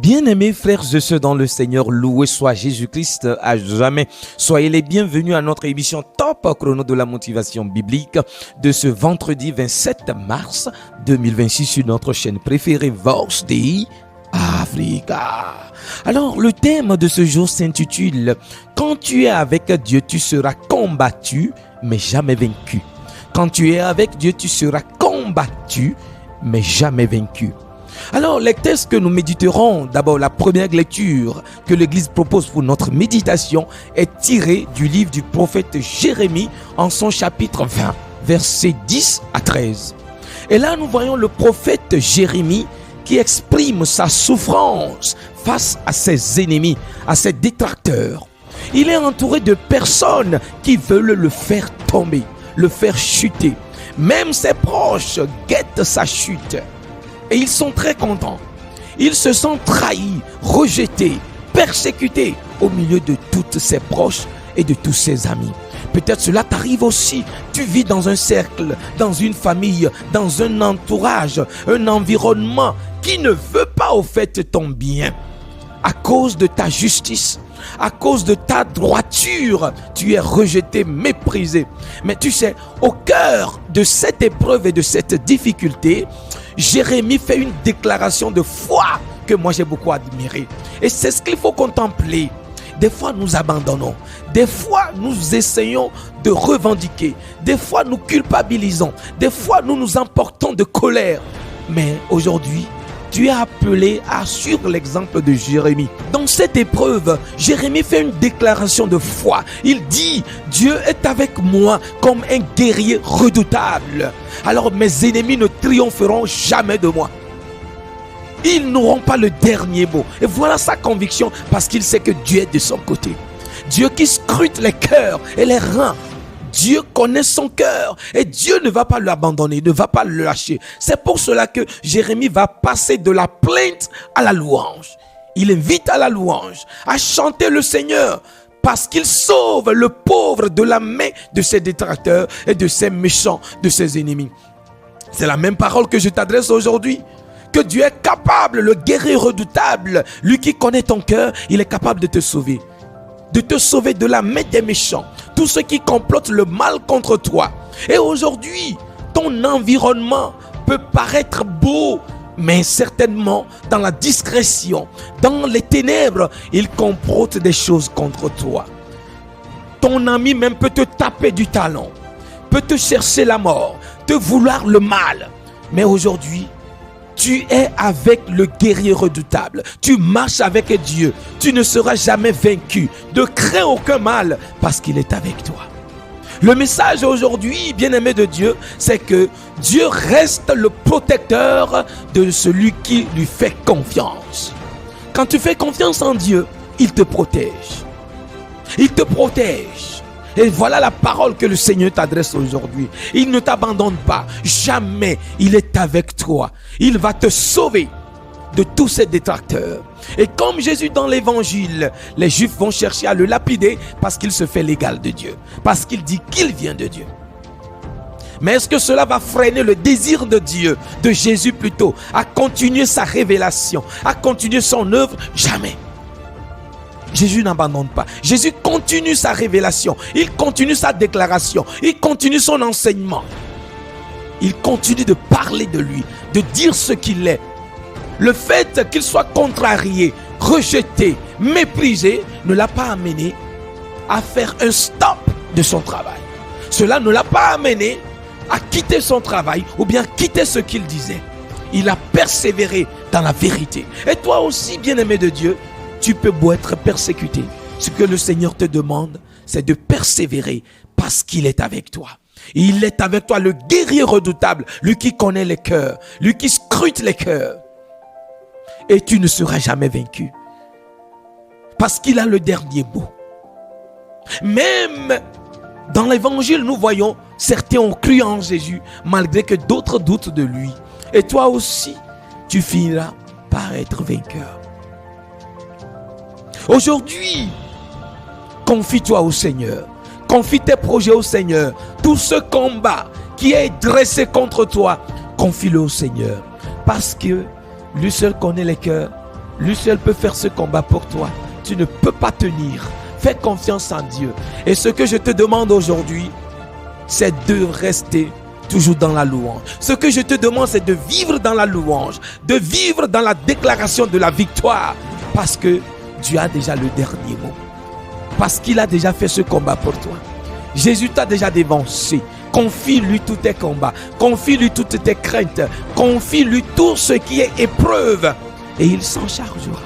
Bien-aimés frères et sœurs dans le Seigneur, loué soit Jésus-Christ à jamais. Soyez les bienvenus à notre émission Top Chrono de la motivation biblique de ce vendredi 27 mars 2026 sur notre chaîne préférée Vox Dei Africa. Alors, le thème de ce jour s'intitule « Quand tu es avec Dieu, tu seras combattu, mais jamais vaincu. » Quand tu es avec Dieu, tu seras combattu, mais jamais vaincu. Alors, les textes que nous méditerons, d'abord la première lecture que l'Église propose pour notre méditation est tirée du livre du prophète Jérémie en son chapitre 20, versets 10 à 13. Et là, nous voyons le prophète Jérémie qui exprime sa souffrance face à ses ennemis, à ses détracteurs. Il est entouré de personnes qui veulent le faire tomber, le faire chuter. Même ses proches guettent sa chute. Et ils sont très contents. Ils se sentent trahis, rejetés, persécutés au milieu de toutes ses proches et de tous ses amis. Peut-être cela t'arrive aussi. Tu vis dans un cercle, dans une famille, dans un entourage, un environnement qui ne veut pas au fait ton bien. À cause de ta justice, à cause de ta droiture, tu es rejeté, méprisé. Mais tu sais, au cœur de cette épreuve et de cette difficulté, Jérémie fait une déclaration de foi que moi j'ai beaucoup admirée. Et c'est ce qu'il faut contempler. Des fois nous abandonnons, des fois nous essayons de revendiquer, des fois nous culpabilisons, des fois nous nous emportons de colère. Mais aujourd'hui, tu es appelé à suivre l'exemple de Jérémie. Dans cette épreuve, Jérémie fait une déclaration de foi. Il dit, Dieu est avec moi comme un guerrier redoutable. Alors mes ennemis ne triompheront jamais de moi. Ils n'auront pas le dernier mot. Et voilà sa conviction parce qu'il sait que Dieu est de son côté. Dieu qui scrute les cœurs et les reins. Dieu connaît son cœur et Dieu ne va pas l'abandonner, ne va pas le lâcher. C'est pour cela que Jérémie va passer de la plainte à la louange. Il invite à la louange, à chanter le Seigneur parce qu'il sauve le pauvre de la main de ses détracteurs et de ses méchants, de ses ennemis. C'est la même parole que je t'adresse aujourd'hui. Que Dieu est capable, le guerrier redoutable, lui qui connaît ton cœur, il est capable de te sauver. De te sauver de la main des méchants, tous ceux qui complotent le mal contre toi. Et aujourd'hui, ton environnement peut paraître beau, mais certainement dans la discrétion, dans les ténèbres, il complote des choses contre toi. Ton ami même peut te taper du talon, peut te chercher la mort, te vouloir le mal. Mais aujourd'hui, tu es avec le guerrier redoutable. Tu marches avec Dieu. Tu ne seras jamais vaincu. Ne crains aucun mal parce qu'il est avec toi. Le message aujourd'hui, bien-aimé de Dieu, c'est que Dieu reste le protecteur de celui qui lui fait confiance. Quand tu fais confiance en Dieu, il te protège. Il te protège. Et voilà la parole que le Seigneur t'adresse aujourd'hui. Il ne t'abandonne pas. Jamais. Il est avec toi. Il va te sauver de tous ses détracteurs. Et comme Jésus dans l'évangile, les Juifs vont chercher à le lapider parce qu'il se fait l'égal de Dieu. Parce qu'il dit qu'il vient de Dieu. Mais est-ce que cela va freiner le désir de Dieu, de Jésus plutôt, à continuer sa révélation, à continuer son œuvre? Jamais. Jésus n'abandonne pas. Jésus continue sa révélation. Il continue sa déclaration. Il continue son enseignement. Il continue de parler de lui, de dire ce qu'il est. Le fait qu'il soit contrarié, rejeté, méprisé, ne l'a pas amené à faire un stop de son travail. Cela ne l'a pas amené à quitter son travail ou bien quitter ce qu'il disait. Il a persévéré dans la vérité. Et toi aussi, bien-aimé de Dieu, tu peux beau être persécuté. Ce que le Seigneur te demande, c'est de persévérer parce qu'il est avec toi. Il est avec toi, le guerrier redoutable, lui qui connaît les cœurs, lui qui scrute les cœurs. Et tu ne seras jamais vaincu parce qu'il a le dernier mot. Même dans l'évangile, nous voyons certains ont cru en Jésus malgré que d'autres doutent de lui. Et toi aussi, tu finiras par être vainqueur. Aujourd'hui, confie-toi au Seigneur. Confie tes projets au Seigneur. Tout ce combat qui est dressé contre toi, confie-le au Seigneur. Parce que lui seul connaît les cœurs Lui seul peut faire ce combat pour toi. Tu ne peux pas tenir. Fais confiance en Dieu. Et ce que je te demande aujourd'hui, c'est de rester toujours dans la louange. Ce que je te demande, c'est de vivre dans la louange, de vivre dans la déclaration de la victoire, parce que Dieu a déjà le dernier mot, parce qu'il a déjà fait ce combat pour toi. Jésus t'a déjà dévancé. Confie-lui tous tes combats, confie-lui toutes tes craintes, confie-lui tout ce qui est épreuve, et il s'en chargera.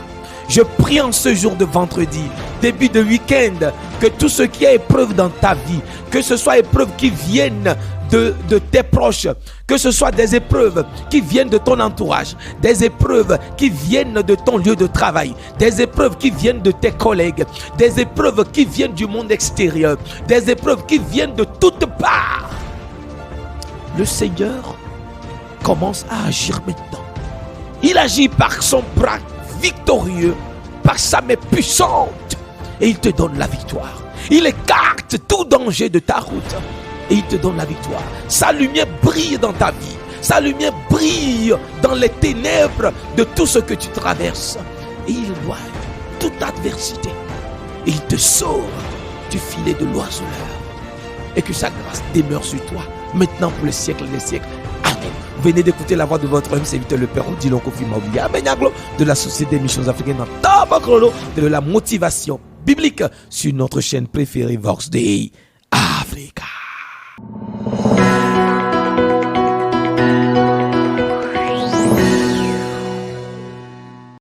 Je prie en ce jour de vendredi, début de week-end, que tout ce qui est épreuve dans ta vie, que ce soit épreuves qui viennent de tes proches, que ce soit des épreuves qui viennent de ton entourage, des épreuves qui viennent de ton lieu de travail, des épreuves qui viennent de tes collègues, des épreuves qui viennent du monde extérieur, des épreuves qui viennent de toutes parts. Le Seigneur commence à agir maintenant. Il agit par son bras victorieux, par sa main puissante, et il te donne la victoire. Il écarte tout danger de ta route et il te donne la victoire. Sa lumière brille dans ta vie, sa lumière brille dans les ténèbres de tout ce que tu traverses, et il éloigne toute adversité et il te sauve du filet de l'oiseleur, et que sa grâce demeure sur toi maintenant pour les siècles des siècles. Amen. Venez d'écouter la voix de votre homme serviteur, le Père Odilon Kofi Mawuya Benyaglo, de la Société des Missions Africaines dans Top Chrono, de la motivation biblique sur notre chaîne préférée Vox Dei.